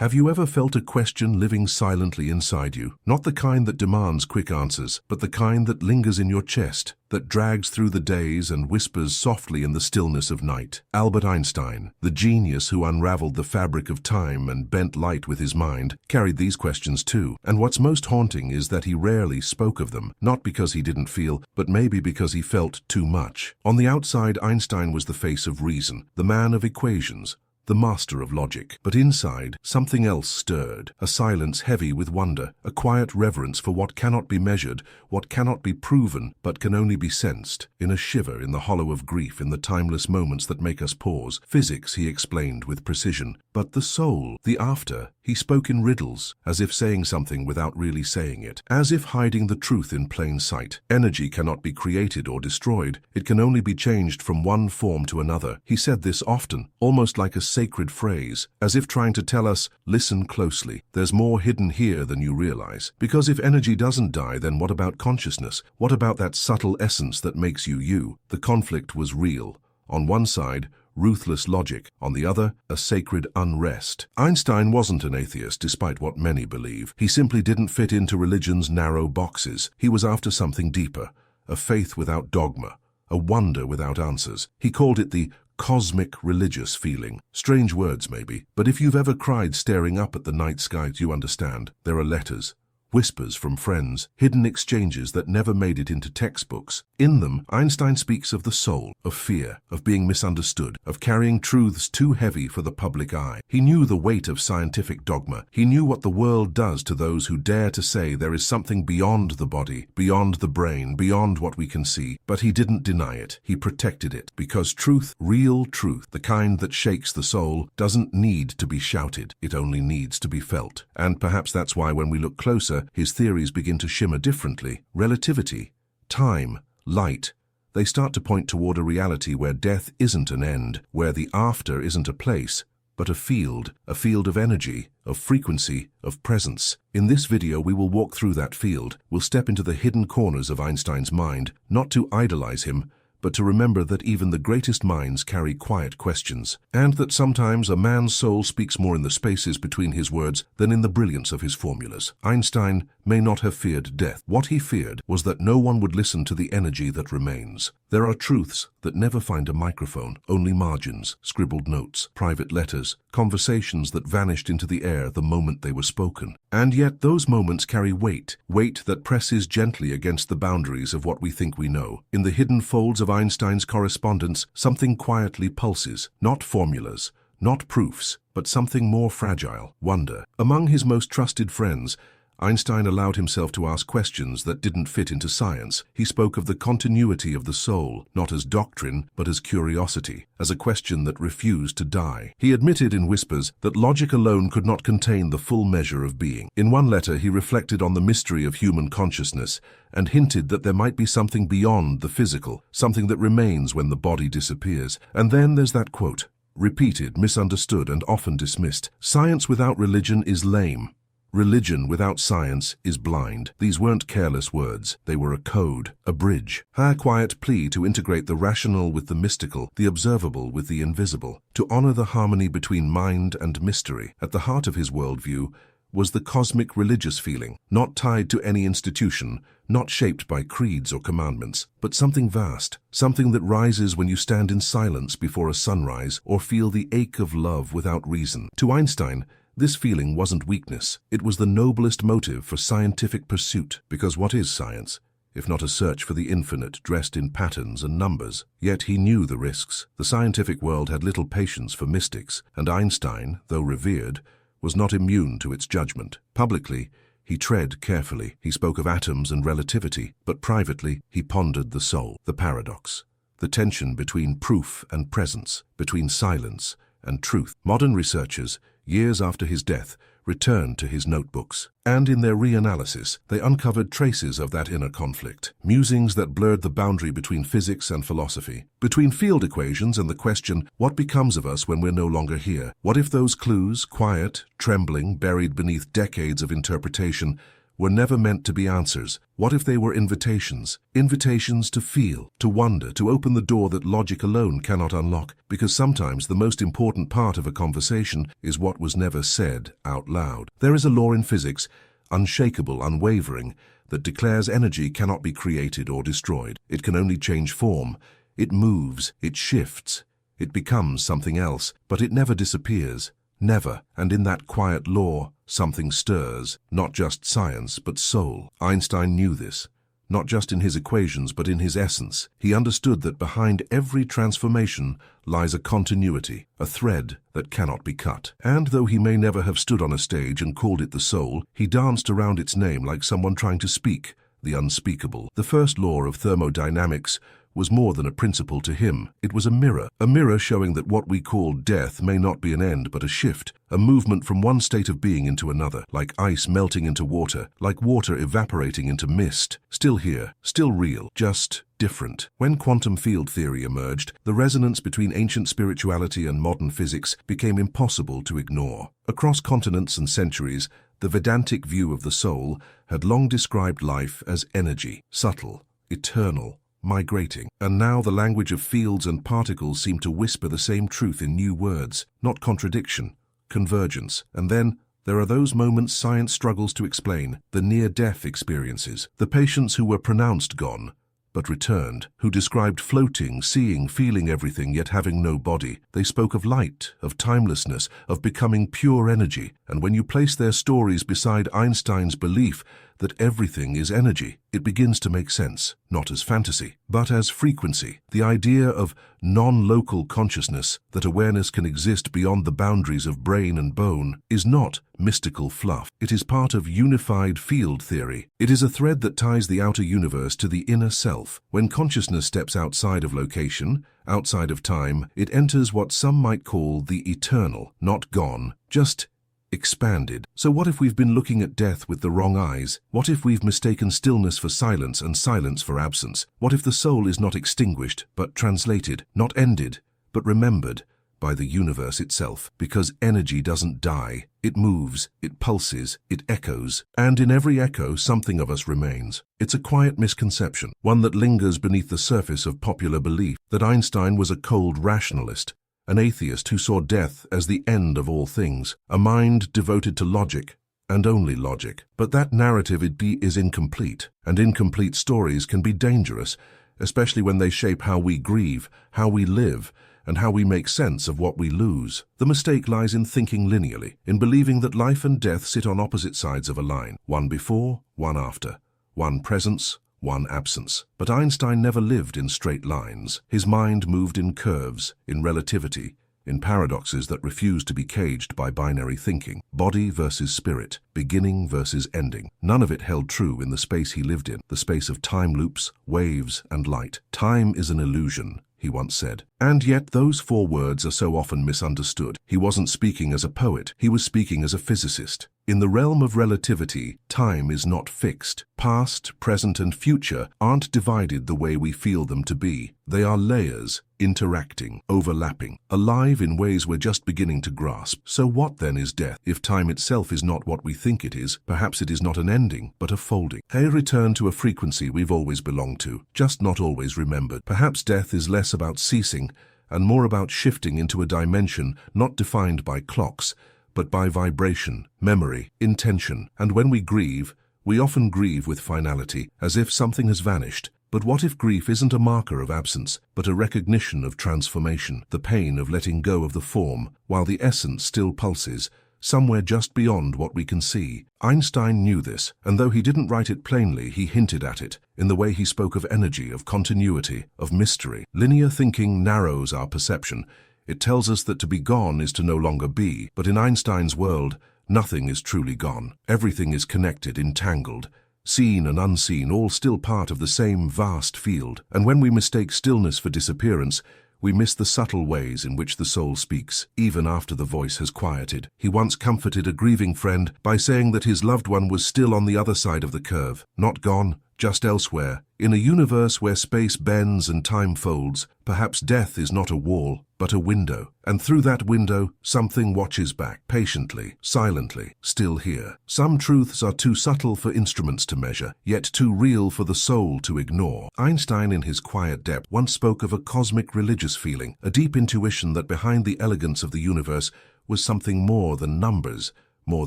Have you ever felt a question living silently inside you? Not the kind that demands quick answers, but the kind that lingers in your chest, that drags through the days and whispers softly in the stillness of night. Albert Einstein, the genius who unraveled the fabric of time and bent light with his mind, carried these questions too. And what's most haunting is that he rarely spoke of them, not because he didn't feel, but maybe because he felt too much. On the outside, Einstein was the face of reason, the man of equations, the master of logic. But inside, something else stirred, a silence heavy with wonder, a quiet reverence for what cannot be measured, what cannot be proven, but can only be sensed, in a shiver in the hollow of grief, in the timeless moments that make us pause. Physics, he explained with precision, but the soul, the after, he spoke in riddles, as if saying something without really saying it, as if hiding the truth in plain sight. Energy cannot be created or destroyed, it can only be changed from one form to another. He said this often, almost like a sacred phrase, as if trying to tell us, listen closely, there's more hidden here than you realize. Because if energy doesn't die, then what about consciousness? What about that subtle essence that makes you you? The conflict was real. On one side, ruthless logic, on the other, a sacred unrest. Einstein wasn't an atheist, despite what many believe. He simply didn't fit into religion's narrow boxes. He was after something deeper, a faith without dogma, a wonder without answers. He called it the cosmic religious feeling. Strange words, maybe, but if you've ever cried staring up at the night sky, you understand. There are letters, whispers from friends, hidden exchanges that never made it into textbooks. In them, Einstein speaks of the soul, of fear, of being misunderstood, of carrying truths too heavy for the public eye. He knew the weight of scientific dogma. He knew what the world does to those who dare to say there is something beyond the body, beyond the brain, beyond what we can see. But he didn't deny it. He protected it. Because truth, real truth, the kind that shakes the soul, doesn't need to be shouted. It only needs to be felt. And perhaps that's why when we look closer, his theories begin to shimmer differently. Relativity, time, light, they start to point toward a reality where death isn't an end, where the after isn't a place, but a field of energy, of frequency, of presence. In this video, we will walk through that field. We'll step into the hidden corners of Einstein's mind, not to idolize him, but to remember that even the greatest minds carry quiet questions, and that sometimes a man's soul speaks more in the spaces between his words than in the brilliance of his formulas. Einstein may not have feared death. What he feared was that no one would listen to the energy that remains. There are truths that never find a microphone, only margins, scribbled notes, private letters, conversations that vanished into the air the moment they were spoken. And yet those moments carry weight that presses gently against the boundaries of what we think we know. In the hidden folds of Einstein's correspondence, something quietly pulses, not formulas, not proofs, but something more fragile, wonder. Among his most trusted friends, Einstein allowed himself to ask questions that didn't fit into science. He spoke of the continuity of the soul, not as doctrine, but as curiosity, as a question that refused to die. He admitted in whispers that logic alone could not contain the full measure of being. In one letter, he reflected on the mystery of human consciousness and hinted that there might be something beyond the physical, something that remains when the body disappears. And then there's that quote, repeated, misunderstood, and often dismissed: "Science without religion is lame. Religion without science is blind." These weren't careless words. They were a code, a bridge, a quiet plea to integrate the rational with the mystical, the observable with the invisible, to honor the harmony between mind and mystery. At the heart of his worldview was the cosmic religious feeling, not tied to any institution, not shaped by creeds or commandments, but something vast, something that rises when you stand in silence before a sunrise or feel the ache of love without reason. To Einstein, this feeling wasn't weakness. It was the noblest motive for scientific pursuit, because what is science, if not a search for the infinite dressed in patterns and numbers? Yet he knew the risks. The scientific world had little patience for mystics, and Einstein, though revered, was not immune to its judgment. Publicly, he tread carefully. He spoke of atoms and relativity, but privately, he pondered the soul, the paradox, the tension between proof and presence, between silence and truth. Modern researchers, years after his death, returned to his notebooks, and in their reanalysis, they uncovered traces of that inner conflict, musings that blurred the boundary between physics and philosophy, between field equations and the question, what becomes of us when we're no longer here? What if those clues, quiet, trembling, buried beneath decades of interpretation, were never meant to be answers? What if they were invitations? Invitations to feel, to wonder, to open the door that logic alone cannot unlock, because sometimes the most important part of a conversation is what was never said out loud. There is a law in physics, unshakable, unwavering, that declares energy cannot be created or destroyed. It can only change form. It moves, it shifts, it becomes something else, but it never disappears. Never. And in that quiet law, something stirs, not just science, but soul. Einstein knew this, not just in his equations, but in his essence. He understood that behind every transformation lies a continuity, a thread that cannot be cut. And though he may never have stood on a stage and called it the soul, he danced around its name like someone trying to speak the unspeakable. The first law of thermodynamics was more than a principle to him. It was a mirror showing that what we call death may not be an end but a shift, a movement from one state of being into another, like ice melting into water, like water evaporating into mist. Still here, still real, just different. When quantum field theory emerged, the resonance between ancient spirituality and modern physics became impossible to ignore. Across continents and centuries, the Vedantic view of the soul had long described life as energy, subtle, eternal, migrating. And now the language of fields and particles seem to whisper the same truth in new words, not contradiction, convergence. And then there are those moments science struggles to explain, the near-death experiences, the patients who were pronounced gone, but returned, who described floating, seeing, feeling everything, yet having no body. They spoke of light, of timelessness, of becoming pure energy. And when you place their stories beside Einstein's belief that everything is energy, it begins to make sense, not as fantasy, but as frequency. The idea of non-local consciousness, that awareness can exist beyond the boundaries of brain and bone, is not mystical fluff. It is part of unified field theory. It is a thread that ties the outer universe to the inner self. When consciousness steps outside of location, outside of time, it enters what some might call the eternal, not gone, just expanded. So what if we've been looking at death with the wrong eyes? What if we've mistaken stillness for silence and silence for absence? What if the soul is not extinguished, but translated, not ended, but remembered by the universe itself? Because energy doesn't die. It moves, it pulses, it echoes, and in every echo something of us remains. It's a quiet misconception, one that lingers beneath the surface of popular belief, that Einstein was a cold rationalist, an atheist who saw death as the end of all things, a mind devoted to logic, and only logic. But that narrative is incomplete, and incomplete stories can be dangerous, especially when they shape how we grieve, how we live, and how we make sense of what we lose. The mistake lies in thinking linearly, in believing that life and death sit on opposite sides of a line, one before, one after, one presence, one absence. But Einstein never lived in straight lines. His mind moved in curves, in relativity, in paradoxes that refused to be caged by binary thinking. Body versus spirit, beginning versus ending. None of it held true in the space he lived in, the space of time loops, waves, and light. Time is an illusion, he once said. And yet those 4 words are so often misunderstood. He wasn't speaking as a poet, he was speaking as a physicist. In the realm of relativity, time is not fixed. Past, present, and future aren't divided the way we feel them to be. They are layers, interacting, overlapping, alive in ways we're just beginning to grasp. So what then is death? If time itself is not what we think it is, perhaps it is not an ending, but a folding. A return to a frequency we've always belonged to, just not always remembered. Perhaps death is less about ceasing and more about shifting into a dimension not defined by clocks, but by vibration, memory, intention. And when we grieve, we often grieve with finality, as if something has vanished. But what if grief isn't a marker of absence, but a recognition of transformation, the pain of letting go of the form, while the essence still pulses, somewhere just beyond what we can see? Einstein knew this, and though he didn't write it plainly, he hinted at it, in the way he spoke of energy, of continuity, of mystery. Linear thinking narrows our perception. It tells us that to be gone is to no longer be, but in Einstein's world, nothing is truly gone. Everything is connected, entangled, seen and unseen, all still part of the same vast field. And when we mistake stillness for disappearance, we miss the subtle ways in which the soul speaks, even after the voice has quieted. He once comforted a grieving friend by saying that his loved one was still on the other side of the curve, not gone, just elsewhere. In a universe where space bends and time folds, perhaps death is not a wall, but a window. And through that window, something watches back, patiently, silently, still here. Some truths are too subtle for instruments to measure, yet too real for the soul to ignore. Einstein, in his quiet depth, once spoke of a cosmic religious feeling, a deep intuition that behind the elegance of the universe was something more than numbers, more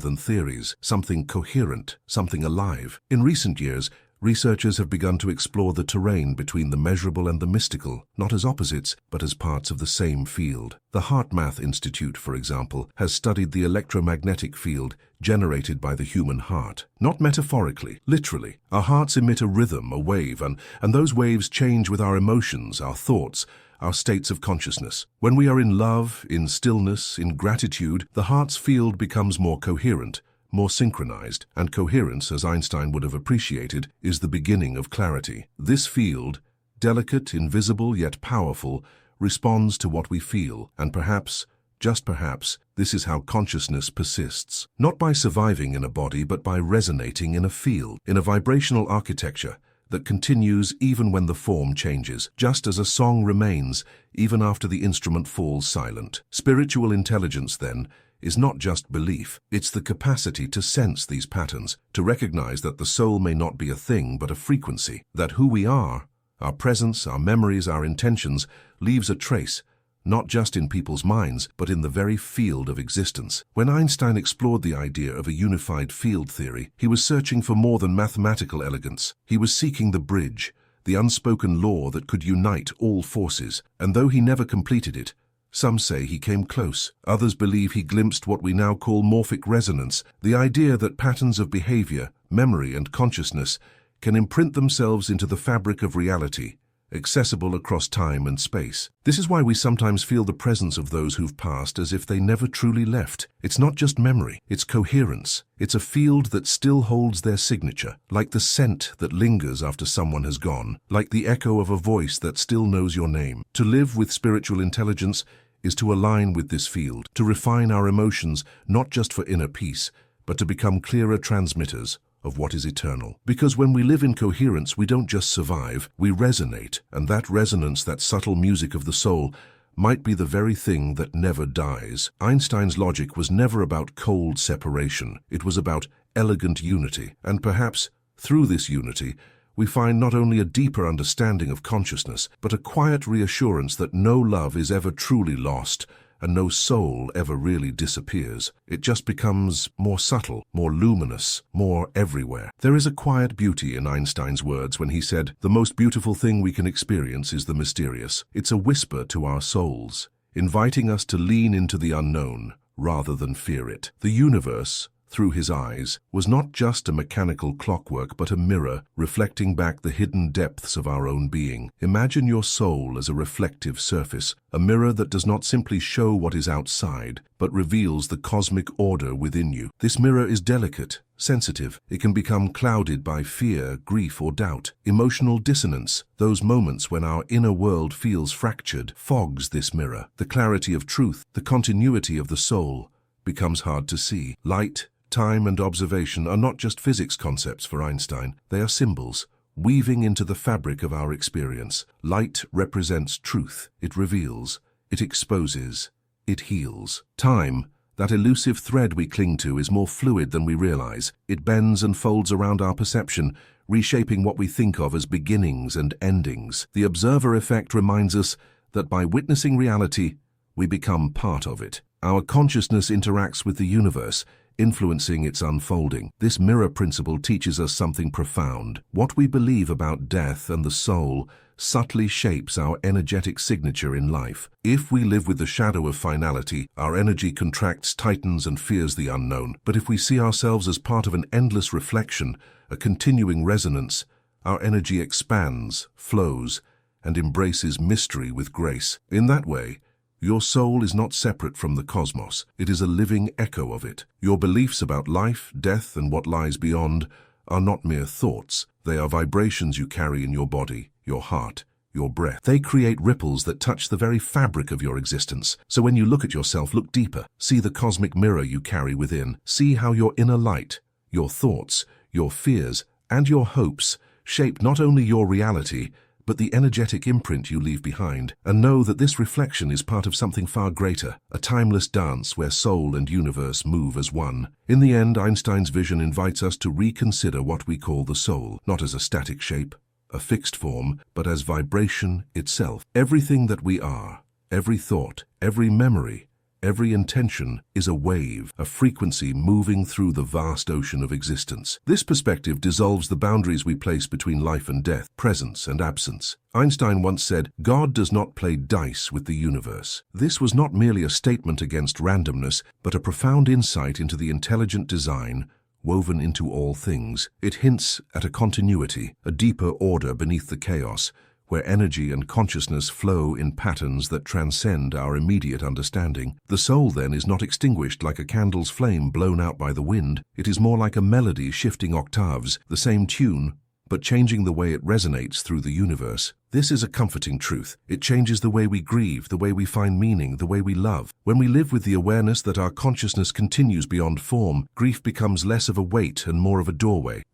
than theories, something coherent, something alive. In recent years, researchers have begun to explore the terrain between the measurable and the mystical, not as opposites, but as parts of the same field. The HeartMath Institute, for example, has studied the electromagnetic field generated by the human heart. Not metaphorically, literally. Our hearts emit a rhythm, a wave, and those waves change with our emotions, our thoughts, our states of consciousness. When we are in love, in stillness, in gratitude, the heart's field becomes more coherent, more synchronized, and coherence, as Einstein would have appreciated, is the beginning of clarity. This field, delicate, invisible, yet powerful, responds to what we feel, and perhaps, just perhaps, this is how consciousness persists. Not by surviving in a body, but by resonating in a field, in a vibrational architecture that continues even when the form changes, just as a song remains even after the instrument falls silent. Spiritual intelligence, then, is not just belief, it's the capacity to sense these patterns, to recognize that the soul may not be a thing but a frequency, that who we are, our presence, our memories, our intentions, leaves a trace, not just in people's minds, but in the very field of existence. When Einstein explored the idea of a unified field theory, he was searching for more than mathematical elegance. He was seeking the bridge, the unspoken law that could unite all forces, and though he never completed it, some say he came close. Others believe he glimpsed what we now call morphic resonance, the idea that patterns of behavior, memory, and consciousness can imprint themselves into the fabric of reality, accessible across time and space. This is why we sometimes feel the presence of those who've passed as if they never truly left. It's not just memory, it's coherence. It's a field that still holds their signature, like the scent that lingers after someone has gone, like the echo of a voice that still knows your name. To live with spiritual intelligence is to align with this field, to refine our emotions not just for inner peace, but to become clearer transmitters of what is eternal. Because when we live in coherence, we don't just survive, we resonate, and that resonance, that subtle music of the soul, might be the very thing that never dies. Einstein's logic was never about cold separation. It was about elegant unity, and perhaps, through this unity, we find not only a deeper understanding of consciousness, but a quiet reassurance that no love is ever truly lost, and no soul ever really disappears. It just becomes more subtle, more luminous, more everywhere. There is a quiet beauty in Einstein's words when he said, "The most beautiful thing we can experience is the mysterious." It's a whisper to our souls, inviting us to lean into the unknown rather than fear it. The universe, through his eyes, was not just a mechanical clockwork but a mirror reflecting back the hidden depths of our own being. Imagine your soul as a reflective surface, a mirror that does not simply show what is outside, but reveals the cosmic order within you. This mirror is delicate, sensitive. It can become clouded by fear, grief, or doubt. Emotional dissonance, those moments when our inner world feels fractured, fogs this mirror. The clarity of truth, the continuity of the soul, becomes hard to see. Light, time, and observation are not just physics concepts for Einstein. They are symbols, weaving into the fabric of our experience. Light represents truth. It reveals, it exposes, it heals. Time, that elusive thread we cling to, is more fluid than we realize. It bends and folds around our perception, reshaping what we think of as beginnings and endings. The observer effect reminds us that by witnessing reality, we become part of it. Our consciousness interacts with the universe, influencing its unfolding. This mirror principle teaches us something profound. What we believe about death and the soul subtly shapes our energetic signature in life. If we live with the shadow of finality, our energy contracts, tightens, and fears the unknown. But if we see ourselves as part of an endless reflection, a continuing resonance, our energy expands, flows, and embraces mystery with grace. In that way, your soul is not separate from the cosmos. It is a living echo of it. Your beliefs about life, death, and what lies beyond are not mere thoughts. They are vibrations you carry in your body, your heart, your breath. They create ripples that touch the very fabric of your existence. So when you look at yourself, look deeper. See the cosmic mirror you carry within. See how your inner light, your thoughts, your fears, and your hopes shape not only your reality, but the energetic imprint you leave behind, and know that this reflection is part of something far greater, a timeless dance where soul and universe move as one. In the end, Einstein's vision invites us to reconsider what we call the soul, not as a static shape, a fixed form, but as vibration itself. Everything that we are, every thought, every memory, every intention is a wave, a frequency moving through the vast ocean of existence. This perspective dissolves the boundaries we place between life and death, presence and absence. Einstein once said, "God does not play dice with the universe." This was not merely a statement against randomness, but a profound insight into the intelligent design woven into all things. It hints at a continuity, a deeper order beneath the chaos, where energy and consciousness flow in patterns that transcend our immediate understanding. The soul, then, is not extinguished like a candle's flame blown out by the wind. It is more like a melody shifting octaves, the same tune, but changing the way it resonates through the universe. This is a comforting truth. It changes the way we grieve, the way we find meaning, the way we love. When we live with the awareness that our consciousness continues beyond form, grief becomes less of a weight and more of a doorway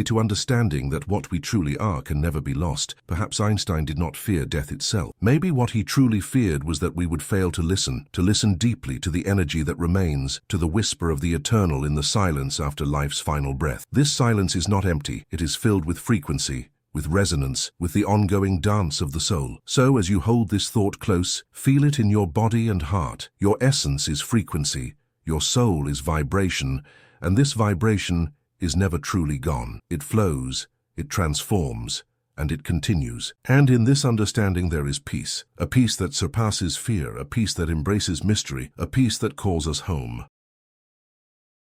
to understanding that what we truly are can never be lost. Perhaps Einstein did not fear death itself. Maybe what he truly feared was that we would fail to listen deeply to the energy that remains, to the whisper of the eternal in the silence after life's final breath. This silence is not empty. It is filled with frequency, with resonance, with the ongoing dance of the soul. So, as you hold this thought close, feel it in your body and heart. Your essence is frequency, your soul is vibration, and this vibration is never truly gone. It flows, it transforms, and it continues. And in this understanding there is peace, a peace that surpasses fear, a peace that embraces mystery, a peace that calls us home.